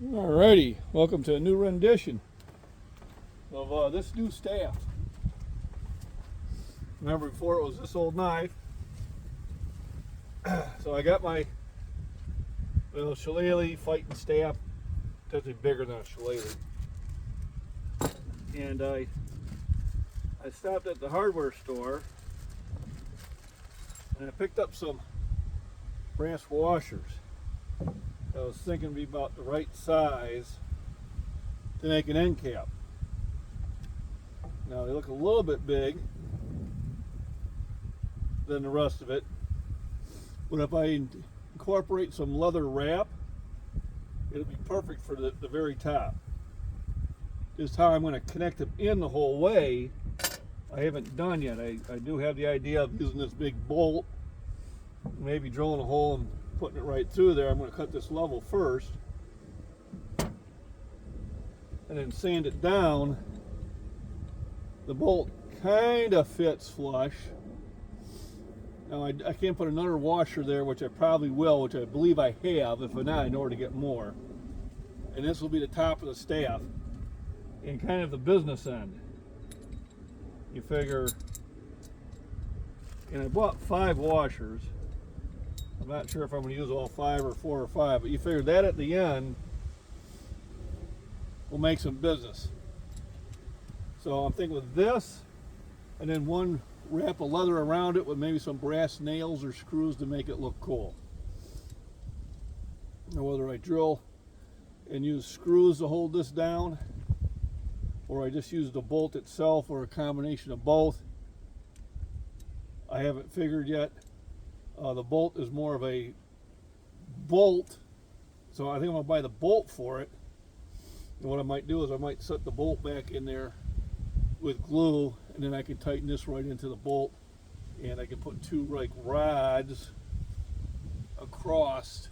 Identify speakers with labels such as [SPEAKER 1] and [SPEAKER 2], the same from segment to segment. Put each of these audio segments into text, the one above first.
[SPEAKER 1] Alrighty, welcome to a new rendition of this new staff. Remember before it was this old knife. So I got my little Shillelagh fighting staff, definitely bigger than a Shillelagh. And I stopped at the hardware store and I picked up some brass washers. I was thinking it'd be about the right size to make an end cap. Now they look a little bit big than the rest of it, but if I incorporate some leather wrap, it'll be perfect for the very top. Just how I'm going to connect them in the whole way, I haven't done yet. I do have the idea of using this big bolt, maybe drilling a hole and putting it right through there. I'm going to cut this level first and then sand it down. The bolt kind of fits flush. Now I can't put another washer there, which I probably will, which I believe I have. If not, I know where to get more. And this will be the top of the staff and kind of the business end. You figure, and I bought 5 washers. I'm not sure if I'm going to use all 5 or 4 or 5, but you figure that at the end will make some business. So I'm thinking with this, and then one wrap of leather around it with maybe some brass nails or screws to make it look cool. Now whether I drill and use screws to hold this down, or I just use the bolt itself, or a combination of both, I haven't figured yet. The bolt is more of a bolt, so I think I'm going to buy the bolt for it. And what I might do is I might set the bolt back in there with glue, and then I can tighten this right into the bolt, and I can put 2 like rods across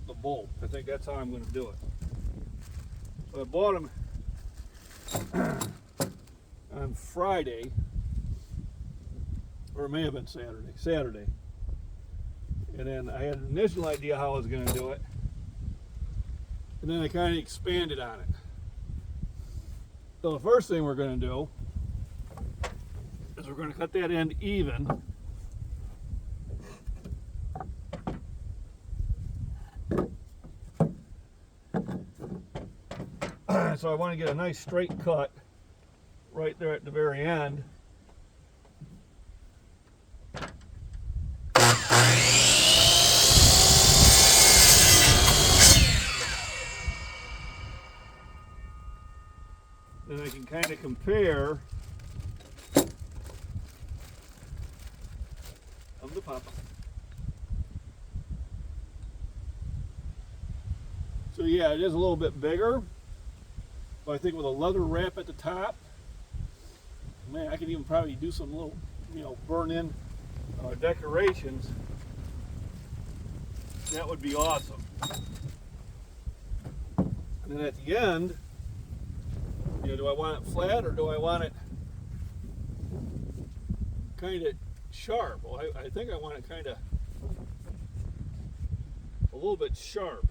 [SPEAKER 1] the bolt. I think that's how I'm going to do it. So I bought them on Friday, or it may have been Saturday. And then I had an initial idea how I was going to do it, and then I kind of expanded on it. So the first thing we're going to do is we're going to cut that end even. So I want to get a nice straight cut right there at the very end. Then I can kind of compare of the papa. So yeah, it is a little bit bigger, but I think with a leather wrap at the top, man, I could even probably do some little, burn-in decorations. That would be awesome. And then at the end, do I want it flat or do I want it kind of sharp? Well, I think I want it kind of a little bit sharp.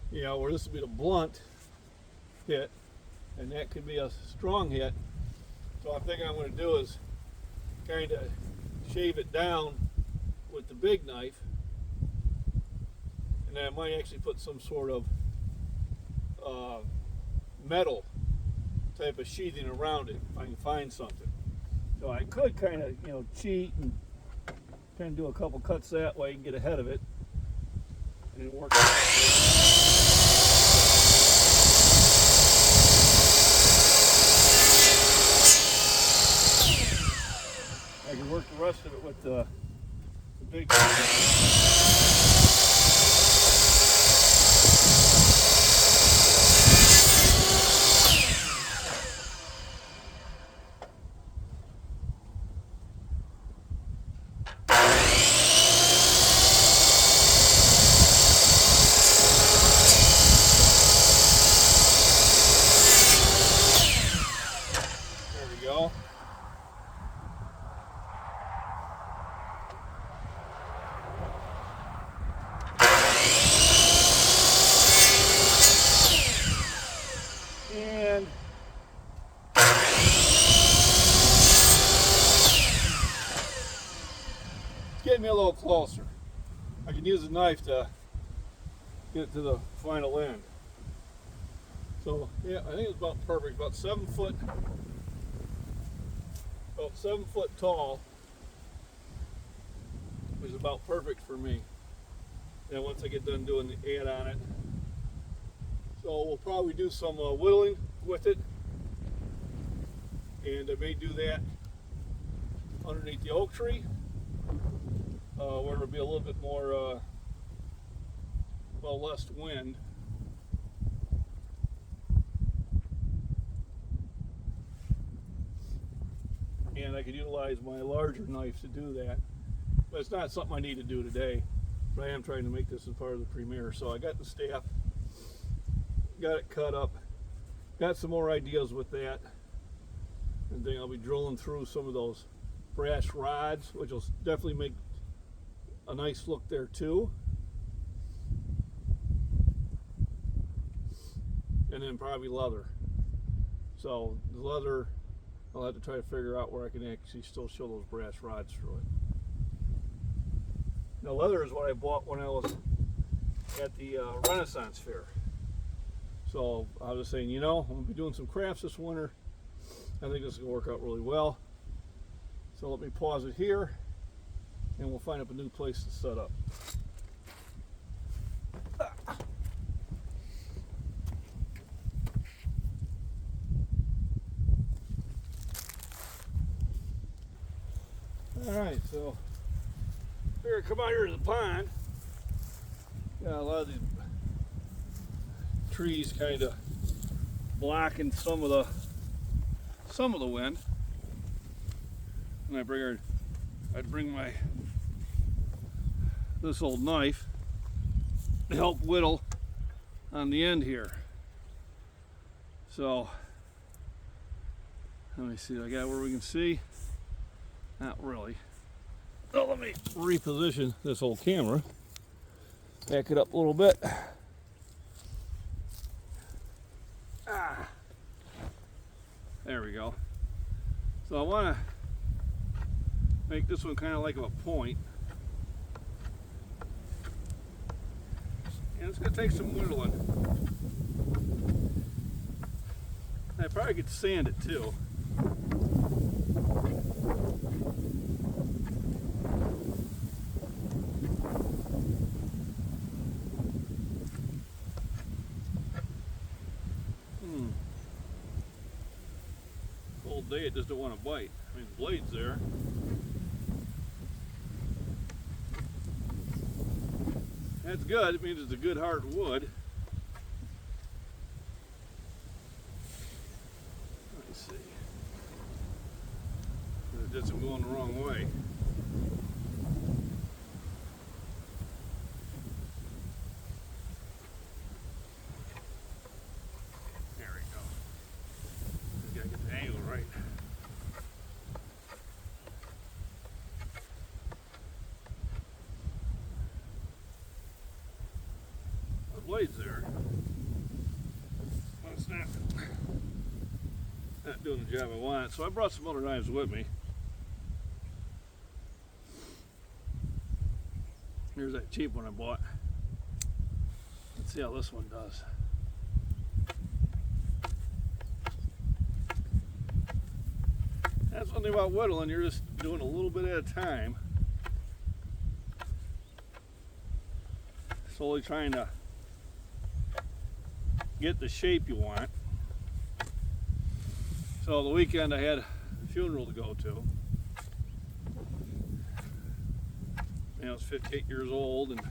[SPEAKER 1] Where this would be the blunt hit, and that could be a strong hit. So I'm thinking I'm going to do is kind of shave it down with the big knife, and then I might actually put some sort of metal type of sheathing around it if I can find something. So I could kind of cheat and kind of do a couple cuts that way and get ahead of it, and it works. I can work the rest of it with the big. get me a little closer. I can use a knife to get to the final end. So yeah, I think it's about perfect. About 7 foot tall is about perfect for me. And once I get done doing the add on it, so we'll probably do some whittling with it, and I may do that underneath the oak tree, where it'll be a little bit more, well, less wind. And I could utilize my larger knife to do that. But it's not something I need to do today. But I am trying to make this as part of the premiere. So I got the staff, got it cut up, got some more ideas with that. And then I'll be drilling through some of those brass rods, which will definitely make a nice look there too. And then probably leather. So the leather, I'll have to try to figure out where I can actually still show those brass rods through it. Now leather is what I bought when I was at the Renaissance Fair. So I was saying, you know, I'm going to be doing some crafts this winter. I think this is going to work out really well. So let me pause it here and we'll find up a new place to set up. Alright, so here, come out here to the pond. Got a lot of these trees kind of blocking some of the wind. And I figured I'd bring this old knife to help whittle on the end here. So let me see, I got where we can see. Not really. So let me reposition this whole camera. Back it up a little bit. There we go. So I want to make this one kind of like a point. And it's going to take some whittling. I probably could sand it too. Cold day, it just don't want to bite. I mean, the blade's there. That's good. It means it's a good hard wood. Let's see. It doesn't go the wrong way. There we go. Just gotta get the angle right. The blade's there. Well, it's not doing the job I want, so I brought some other knives with me. Here's that cheap one I bought. Let's see how this one does. That's one thing about whittling, you're just doing a little bit at a time. Slowly trying to get the shape you want. So the weekend I had a funeral to go to. I was 58 years old and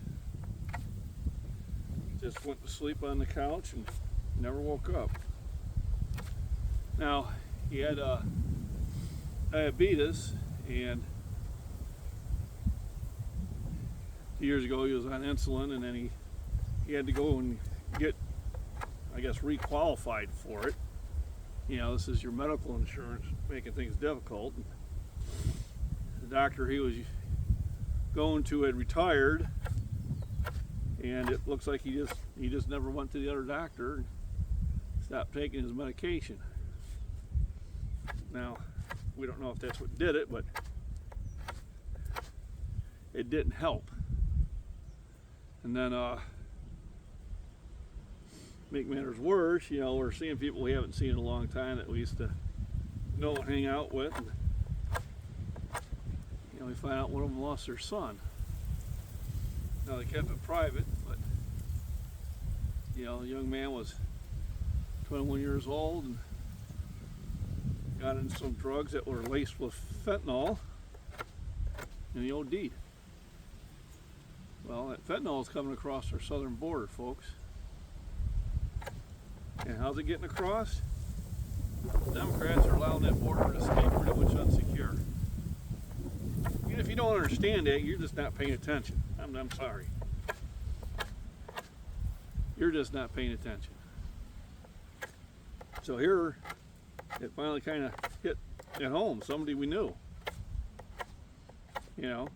[SPEAKER 1] just went to sleep on the couch and never woke up. Now, he had diabetes, and 2 years ago he was on insulin, and then he had to go and get, I guess, re-qualified for it. You know, this is your medical insurance making things difficult. The doctor he was going to had retired, and it looks like he just never went to the other doctor and stopped taking his medication. Now, we don't know if that's what did it, but it didn't help. And then make matters worse, you know, we're seeing people we haven't seen in a long time that we used to know and hang out with, and you know, we find out one of them lost their son. Now they kept it private, but you know, the young man was 21 years old and got into some drugs that were laced with fentanyl, and he OD'd. Well, that fentanyl is coming across our southern border, folks. And how's it getting across? The Democrats are allowing that border to stay pretty much unsecure. Even if you don't understand that, you're just not paying attention. I'm sorry. You're just not paying attention. So here, it finally kind of hit at home, somebody we knew. You know,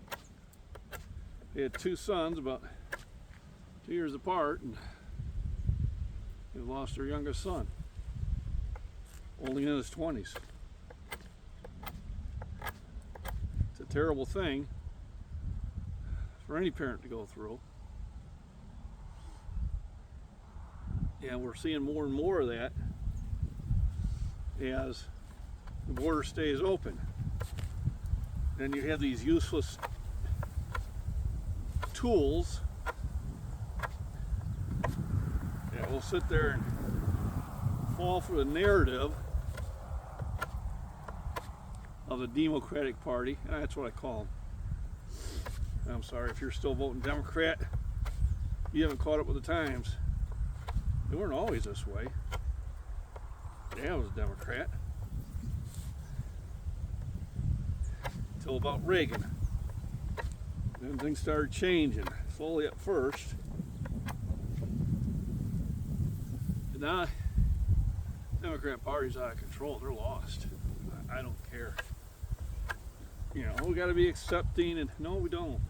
[SPEAKER 1] they had two sons about 2 years apart, and they lost their youngest son, only in his 20s. It's a terrible thing for any parent to go through. And we're seeing more and more of that as the border stays open. Then you have these useless tools that will sit there and fall for the narrative of the Democratic Party, and that's what I call them. I'm sorry if you're still voting Democrat, you haven't caught up with the times. They weren't always this way. Dad was a Democrat until about Reagan. Then things started changing slowly at first. And now the Democrat Party's out of control. They're lost. I don't care. You know, we got to be accepting, and no, we don't.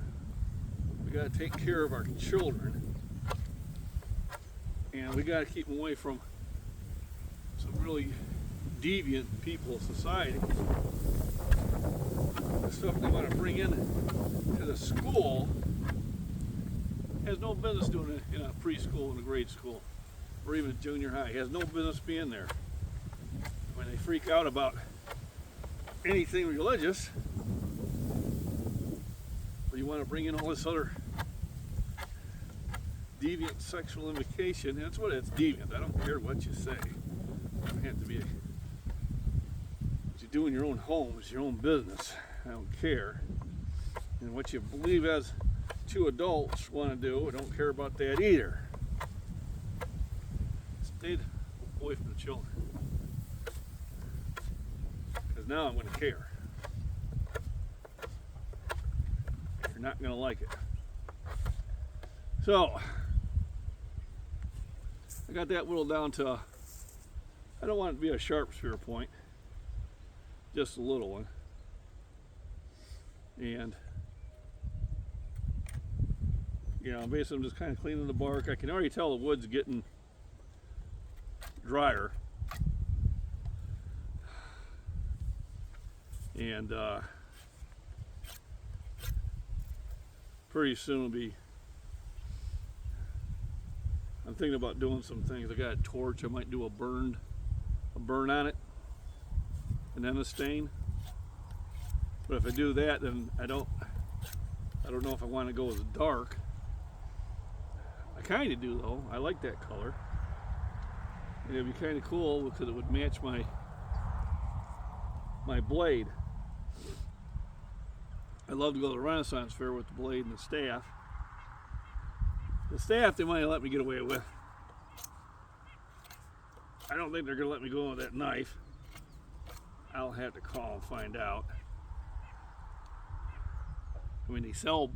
[SPEAKER 1] We got to take care of our children. And we got to keep them away from some really deviant people of society. The stuff they want to bring in to the school has no business doing it in a preschool and a grade school, or even junior high. It has no business being there. When they freak out about anything religious, or you want to bring in all this other deviant sexual invocation, that's what it's, deviant. I don't care what you say. You have to be, what you do in your own home is your own business. I don't care. And what you believe as two adults want to do, I don't care about that either. Stay away from the children. Because now I'm going to care. You're not going to like it. So, I got that whittled down to, I don't want it to be a sharp spear point, just a little one. And, you know, basically I'm just kind of cleaning the bark. I can already tell the wood's getting drier. And pretty soon it'll be, I'm thinking about doing some things. I got a torch. I might do a burn on it, and then a stain. But if I do that, then I don't know if I want to go as dark. I kind of do though. I like that color. And it'd be kind of cool because it would match my blade. I'd love to go to the Renaissance Fair with the blade and the staff. The staff they might let me get away with. I don't think they're going to let me go with that knife. I'll have to call and find out. I mean, they sell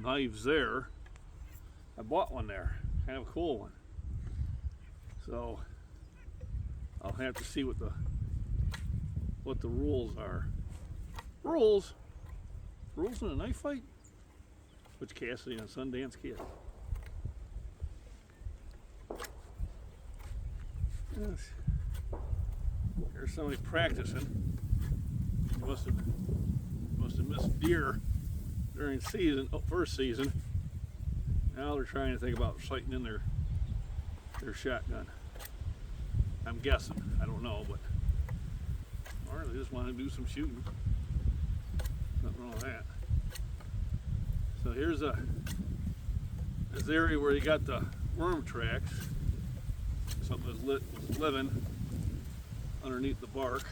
[SPEAKER 1] knives there. I bought one there. Kind of a cool one. So I'll have to see what the rules are. Rules in a knife fight? Which Cassidy and Sundance Kid? Yes. There's somebody practicing. Must have missed deer during season, first season. Now they're trying to think about sighting in their shotgun. I'm guessing. I don't know, but or they just want to do some shooting. Nothing wrong with that. So here's this area where you got the worm tracks. Something was living underneath the bark.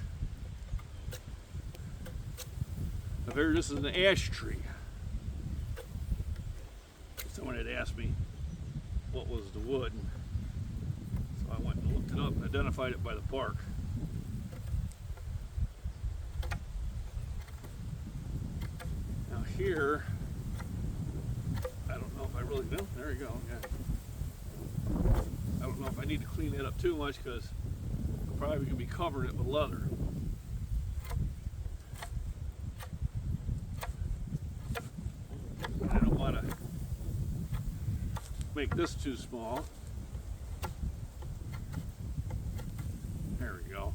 [SPEAKER 1] I figured this is an ash tree. Someone had asked me what was the wood, and so I went and looked it up and identified it by the bark. Now here, I don't know if I really know. There you go. Yeah. I don't know if I need to clean that up too much because I'm probably going to be covering it with leather. I don't want to make this too small. There we go.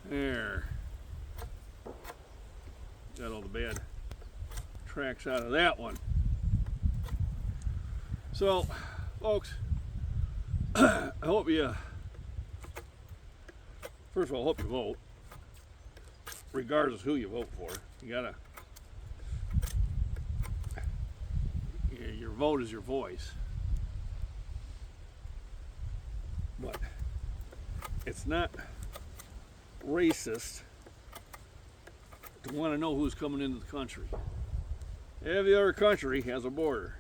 [SPEAKER 1] There. Got all the bad tracks out of that one. So, folks, I hope you, first of all, I hope you vote, regardless of who you vote for. You gotta, your vote is your voice. But it's not racist to want to know who's coming into the country. Every other country has a border.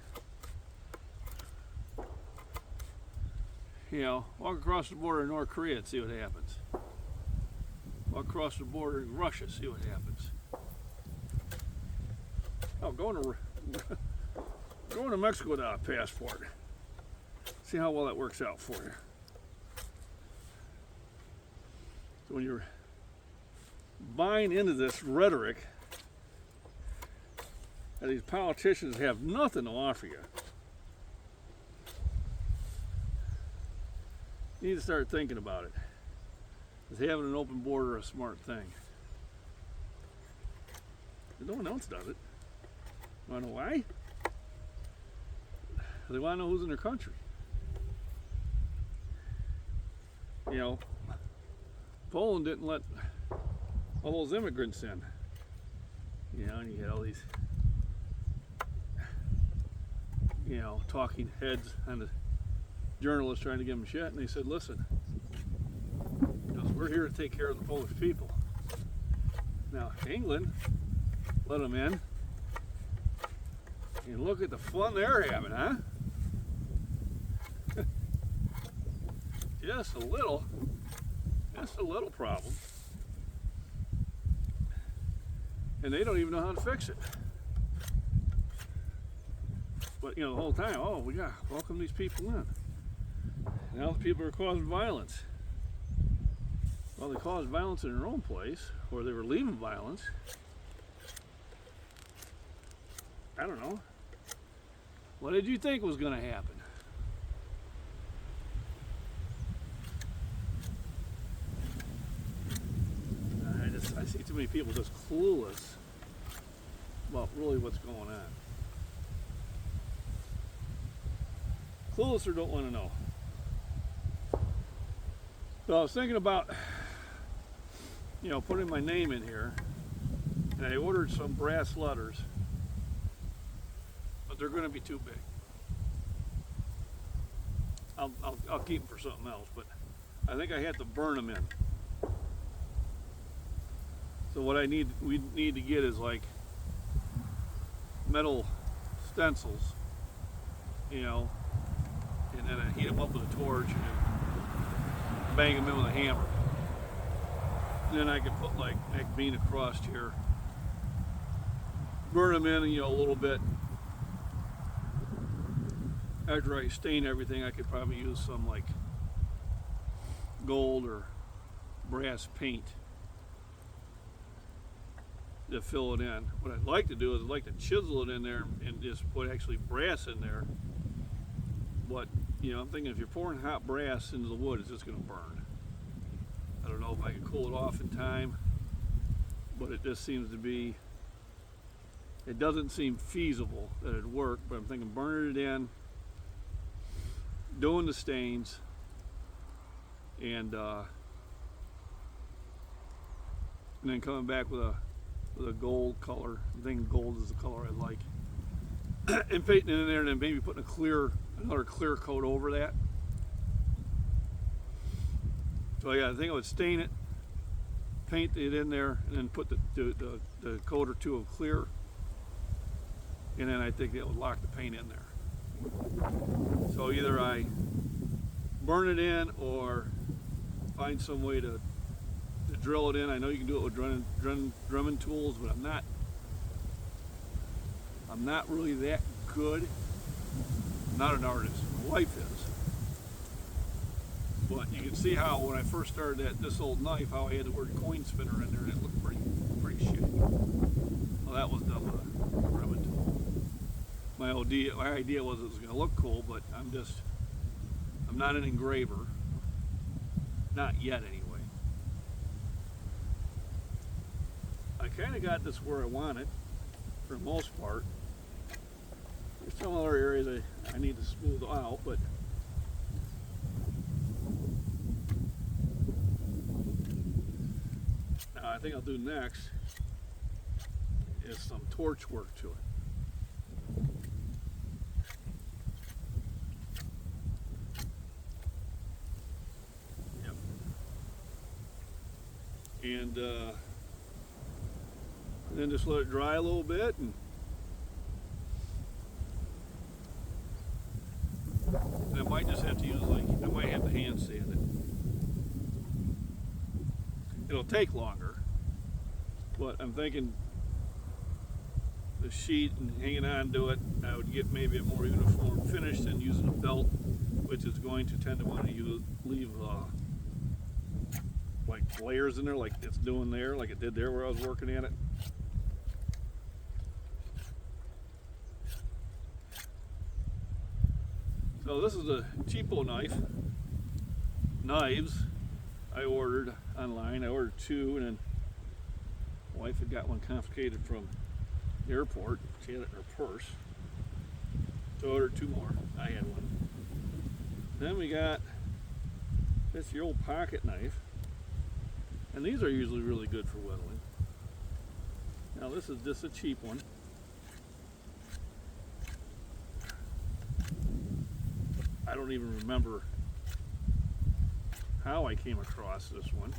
[SPEAKER 1] You know, walk across the border in North Korea and see what happens. Walk across the border in Russia, see what happens. Oh, going to Mexico without a passport. See how well that works out for you. So when you're buying into this rhetoric that these politicians have nothing to offer you, you need to start thinking about it. Is having an open border a smart thing? No one else does it. Want to know why? They want to know who's in their country. You know, Poland didn't let all those immigrants in. You know, and you had all these, you know, talking heads and the journalists trying to give them shit, and they said, listen, because we're here to take care of the Polish people. Now, England let them in, and look at the fun they're having, huh? Just a little problem. And they don't even know how to fix it. But, you know, the whole time, oh, we got to welcome these people in. Now the people are causing violence. Well, they caused violence in their own place, or they were leaving violence. I don't know. What did you think was going to happen? I see too many people just clueless about really what's going on. Clueless or don't want to know. So I was thinking about, you know, putting my name in here, and I ordered some brass letters, but they're going to be too big. I'll keep them for something else, but I think I have to burn them in. So what we need to get is like metal stencils, you know, and then I heat them up with a torch and bang them in with a hammer. And then I can put like neck bean across here, burn them in, you know, a little bit. After I stain everything, I could probably use some like gold or brass paint to fill it in. What I'd like to do is I'd like to chisel it in there and just put actually brass in there, but you know, I'm thinking if you're pouring hot brass into the wood, it's just going to burn. I don't know if I can cool it off in time, but it just seems to be, it doesn't seem feasible that it'd work, but I'm thinking burning it in, doing the stains, and then coming back with a gold color. I'm thinking gold is the color I like. And painting it in there, and then maybe putting another clear coat over that. So yeah, I think I would stain it, paint it in there, and then put the coat or two of clear, and then I think that would lock the paint in there. So either I burn it in or find some way to drill it in. I know you can do it with drumming tools, but I'm not really that good. I'm not an artist. My wife is. But you can see how when I first started this old knife, how I had the word coin spinner in there, and it looked pretty shitty. Well, that was done with a drumming tool. My idea was it was going to look cool, but I'm not an engraver. Not yet, anyway. I kind of got this where I want it, for the most part. There's some other areas I need to smooth out, but I think I'll do next is some torch work to it. Yep. And then just let it dry a little bit, and I might just have to use I might have to hand sand it. It'll take longer, but I'm thinking the sheet and hanging on to it, I would get maybe a more uniform finish than using a belt, which is going to tend to want to leave like layers in there, like it's doing there, like it did there where I was working at it. So this is a cheapo knives I ordered online. I ordered two, and then my wife had got one confiscated from the airport. She had it in her purse. So I ordered two more. I had one. Then we got this your old pocket knife. And these are usually really good for whittling. Now this is just a cheap one. I don't even remember how I came across this one.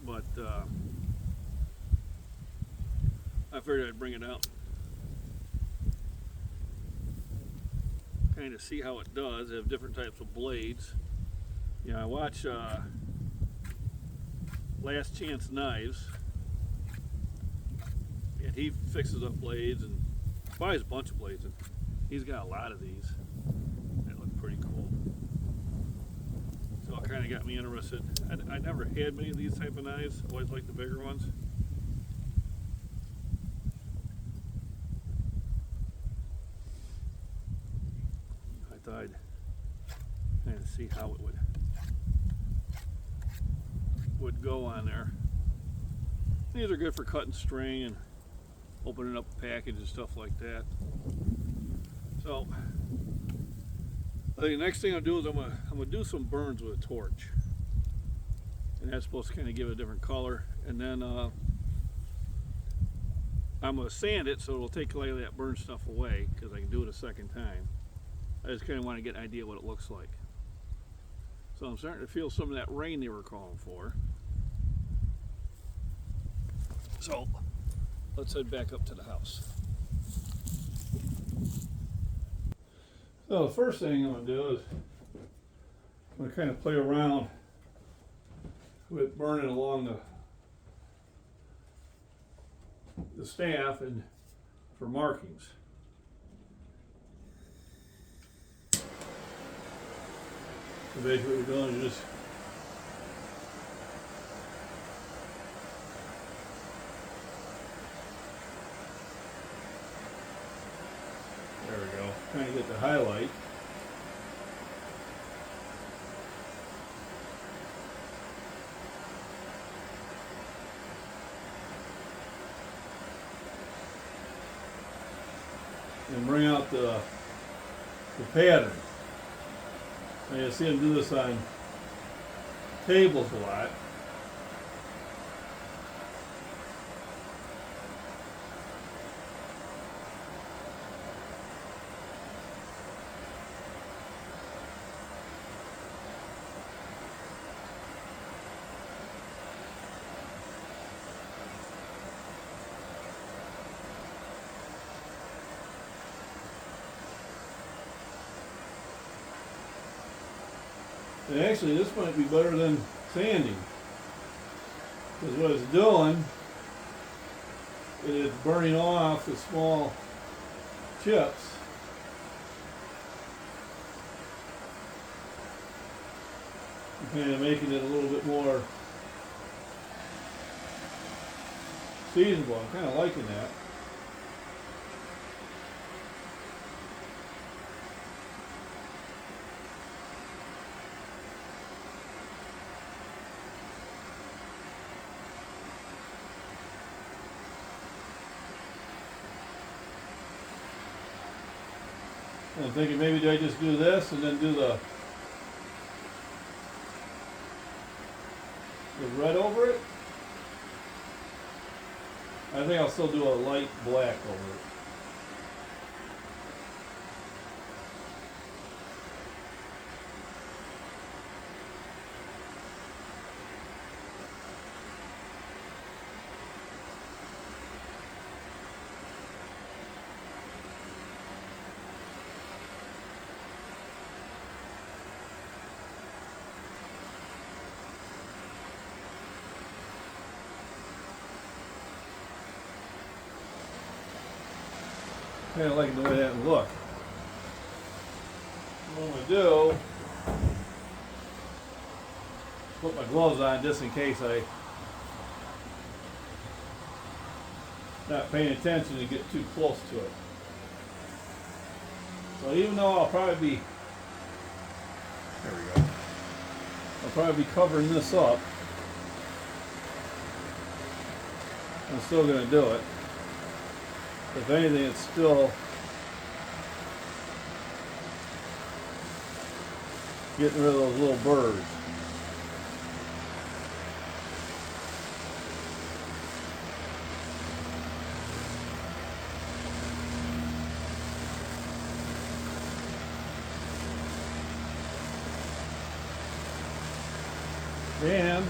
[SPEAKER 1] But I figured I'd bring it out, kind of see how it does. They have different types of blades. Yeah, I watch Last Chance Knives, and he fixes up blades and buys a bunch of blades, and he's got a lot of these that look pretty cool. So it kind of got me interested. I never had many of these type of knives. Always liked the bigger ones. I thought I'd kind of see how it would go on there. These are good for cutting string and opening up a package and stuff like that. So I think the next thing I'll do is I'm gonna do some burns with a torch, and that's supposed to kind of give it a different color. And then I'm gonna sand it so it'll take a lot of that burn stuff away, because I can do it a second time. I just kind of want to get an idea what it looks like. So I'm starting to feel some of that rain they were calling for. So let's head back up to the house. So the first thing I'm going to do is I'm going to kind of play around with burning along the staff and for markings. So basically what we're doing is just trying to get the highlight. And bring out the pattern. And you'll see them do this on tables a lot. And actually, this might be better than sanding, because what it's doing is it's burning off the small chips. And kind of making it a little bit more seasonable. I'm kind of liking that. I'm thinking maybe I just do this and then do the red over it. I think I'll still do a light black over it. Kind of like the way that look. What I'm going to do, put my gloves on just in case I'm not paying attention and get too close to it. So even though I'll probably be, there we go, I'll probably be covering this up, I'm still going to do it. If anything, it's still getting rid of those little birds. And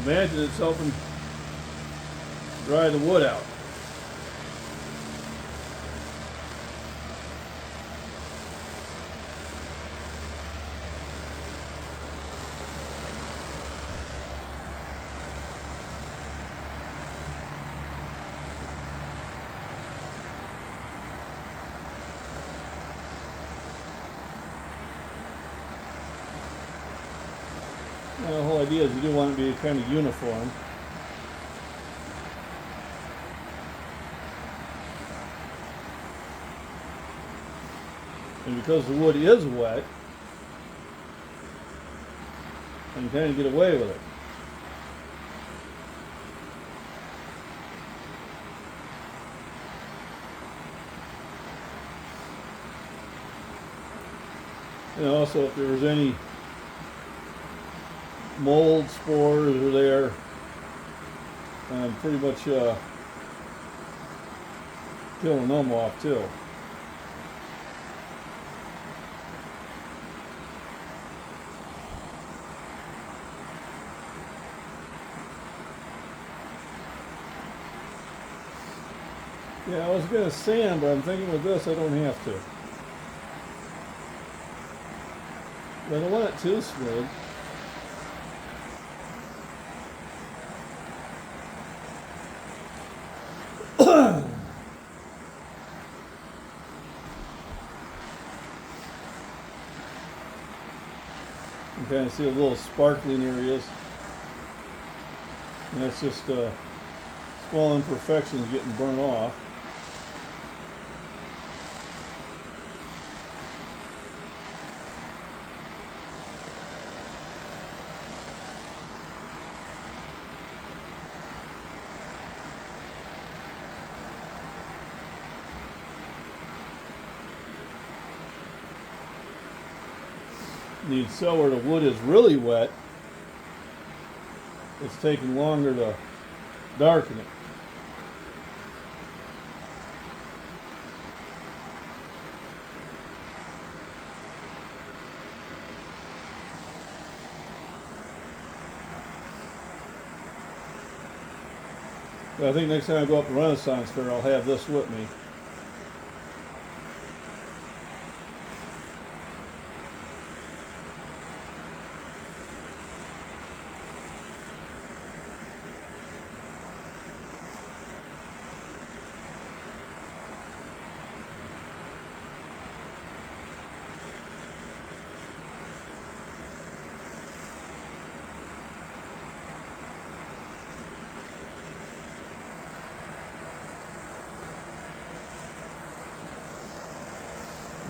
[SPEAKER 1] imagine it's helping dry the wood out. The whole idea is you do want it to be kind of uniform. And because the wood is wet, you can kind of get away with it. And also if there was any mold spores are there, pretty much killing them off too. Yeah, I was going to sand, but I'm thinking with this I don't have to. I don't want it too smooth. You kind of see the little sparkling areas, and that's just small imperfections getting burnt off. Need so where the wood is really wet, it's taking longer to darken it. But I think next time I go up to Renaissance Fair, I'll have this with me.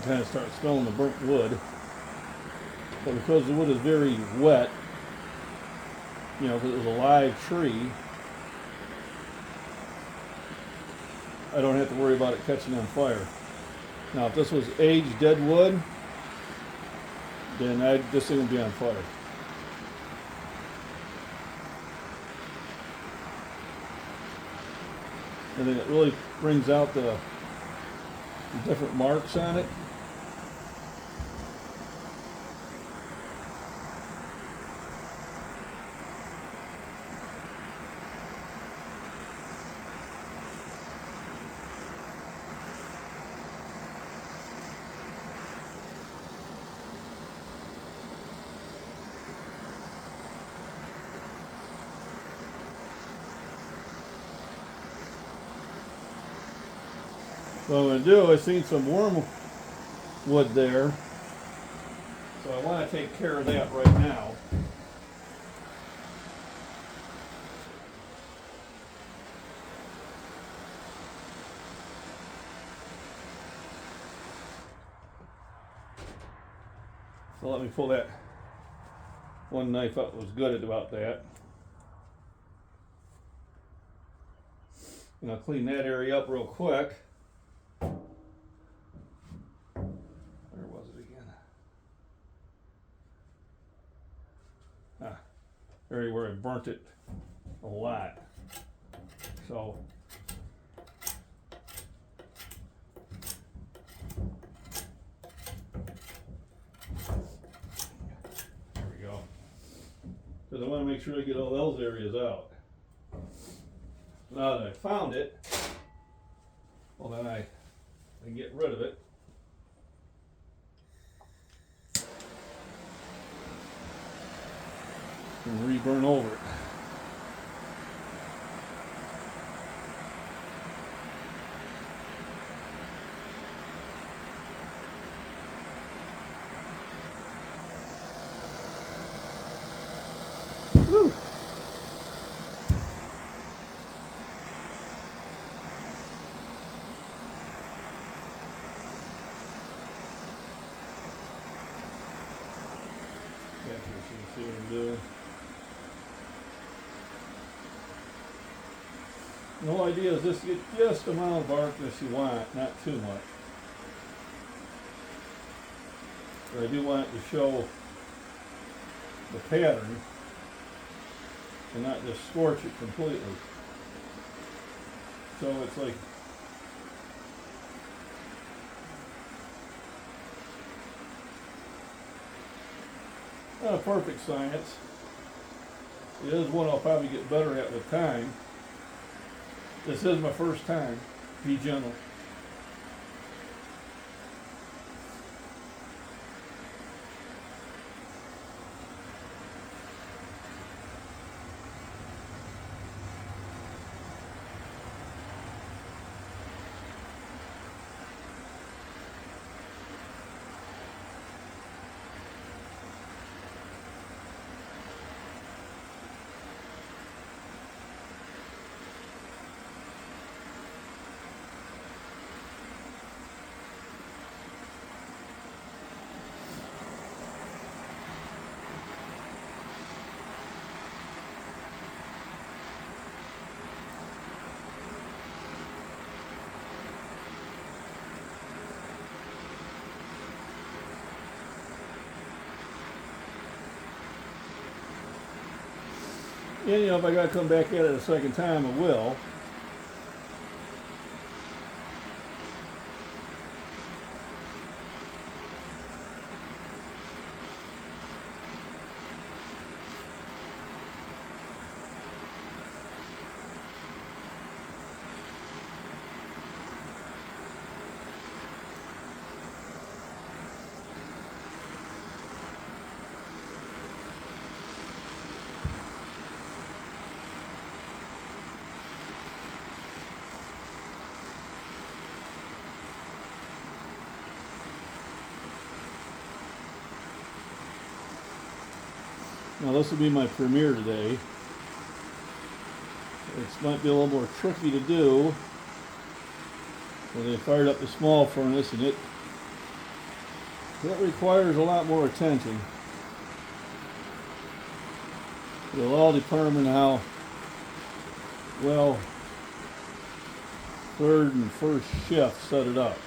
[SPEAKER 1] Kind of start smelling the burnt wood, but because the wood is very wet, you know, because it was a live tree, I don't have to worry about it catching on fire. Now, if this was aged dead wood, then this thing would be on fire. And then it really brings out the different marks on it. What I'm going to do, I've seen some wormwood there, so I want to take care of that right now. So let me pull that one knife up that was good at about that. And I'll clean that area up real quick. Where was it again? Area where I burnt it a lot. So there we go. Because I want to make sure I get all those areas out. Now that I found it, well then I can get rid of it. And re-burn over it. Whew. See what I'm doing. The whole idea is just to get just the amount of darkness you want, not too much. But I do want it to show the pattern and not just scorch it completely. So it's like not a perfect science. It is one I'll probably get better at with time. This is my first time. Be gentle. And you know, if I gotta come back at it a second time, I will. Now this will be my premiere today. It might be a little more tricky to do. So they fired up the small furnace, and that requires a lot more attention. It'll all determine how well third and first shift set it up.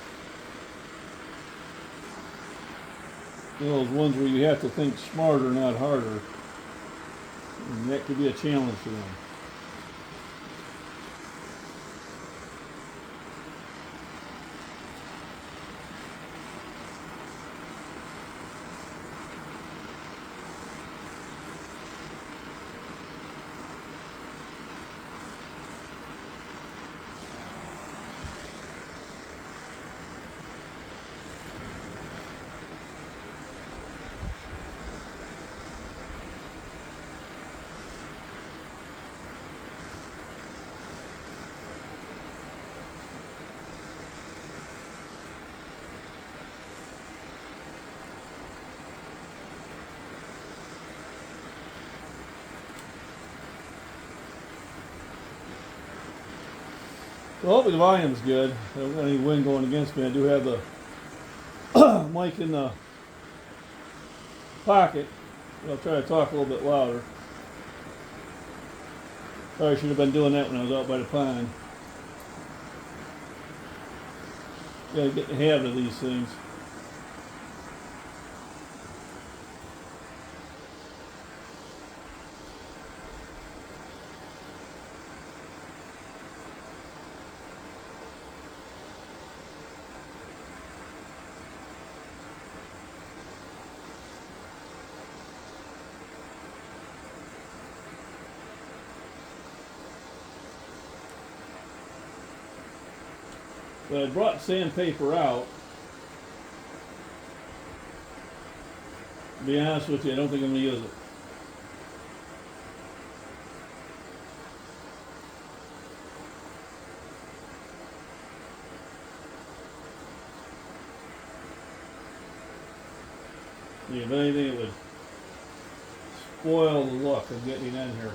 [SPEAKER 1] You know, those ones where you have to think smarter, not harder. And that could be a challenge for them. So hopefully the volume's good. I don't got any wind going against me. I do have the mic in the pocket. I'll try to talk a little bit louder. Probably should have been doing that when I was out by the pond. Gotta get the habit of these things. But I brought sandpaper out. To be honest with you, I don't think I'm going to use it. Yeah, if anything, it would spoil the look of getting in here.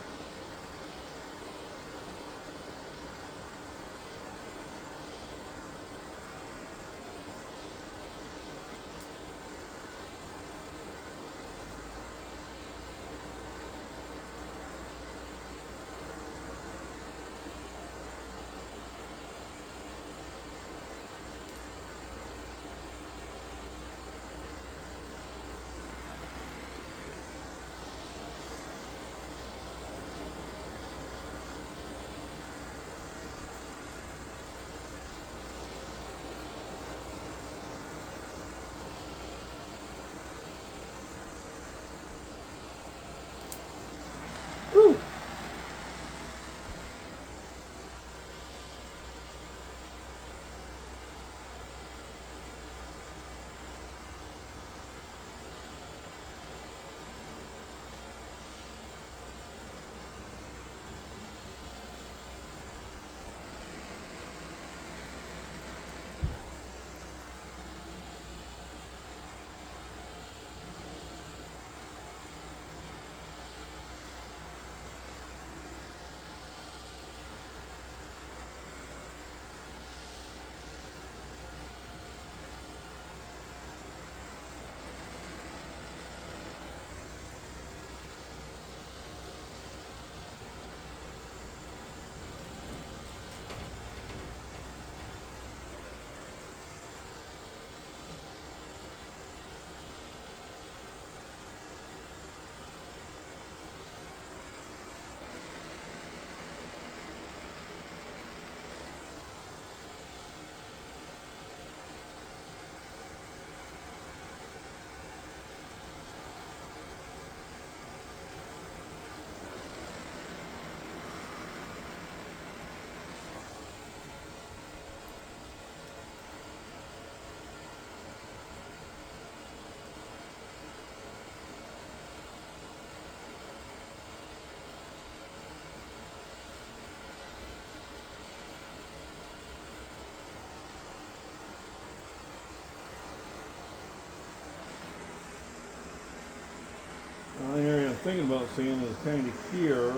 [SPEAKER 1] thinking about saying is kind of here,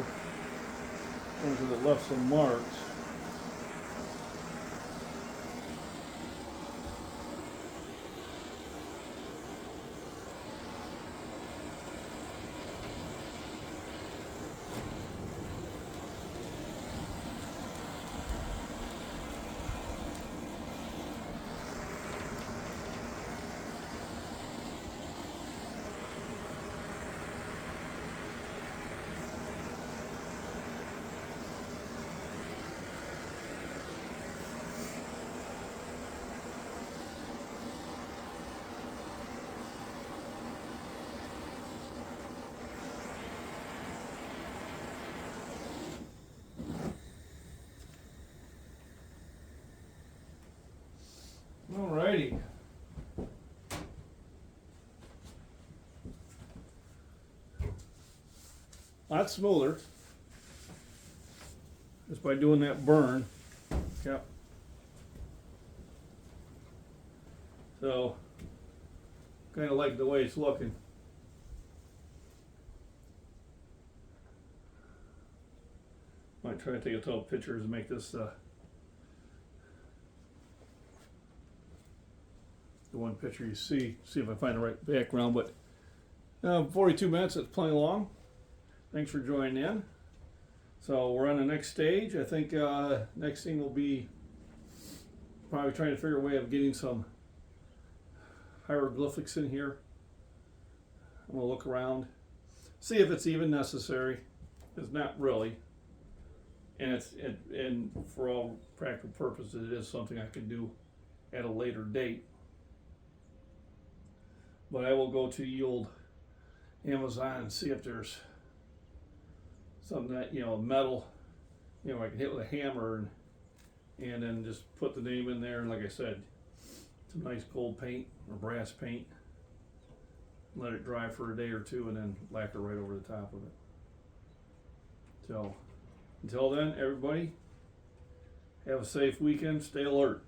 [SPEAKER 1] because it left some marks. Alrighty. That's smoother. Just by doing that burn. Yep. So, kind of like the way it's looking. Might try to take a couple pictures and make this the one picture you see if I find the right background. But 42 minutes, that's plenty long. Thanks for joining in. So we're on the next stage. I think next thing will be probably trying to figure a way of getting some hieroglyphics in here. I'm gonna look around, see if it's even necessary. It's not really, and and for all practical purposes, it is something I can do at a later date. But I will go to the old Amazon and see if there's something that, metal, I can hit with a hammer and then just put the name in there. And like I said, some nice gold paint or brass paint. Let it dry for a day or two and then lacquer right over the top of it. So until then, everybody, have a safe weekend. Stay alert.